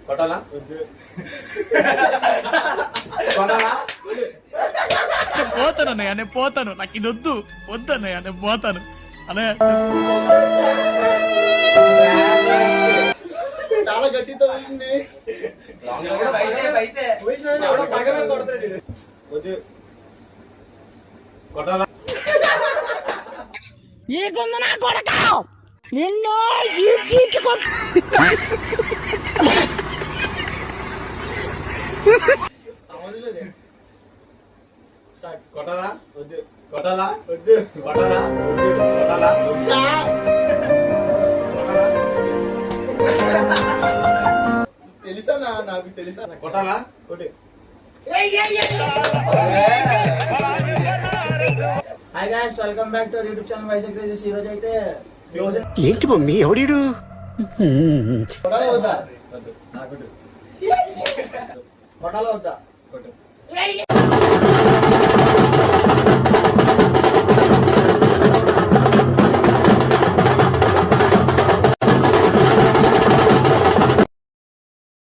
కొట్టాలా? కొట్టాలా? పోతాను అన్నయ్య, నేను పోతాను. నాకు ఇది వద్దు అన్నయ్య, నేను పోతాను అన్నయ్య. చాలా గట్టితో పోయింది. కొట్టాలా? నీకుంది నా కొడక నిన్ను కొట్టాలా? వద్దు కొట్టాలా? వద్దు కొట్టాలా? కొట్టాలా? తెలుసా నాకు తెలుసా. కొట్టాలా? ఒకటి. Hi guys, welcome back to YouTube channel Vizag crazies. ఈ రోజు అయితే ఏంటి మమ్మీ ఎవడీడు? కొట్టాలా వద్దా? వద్దు. నాకు కొట్టాలో వద్దా? కొట్టు.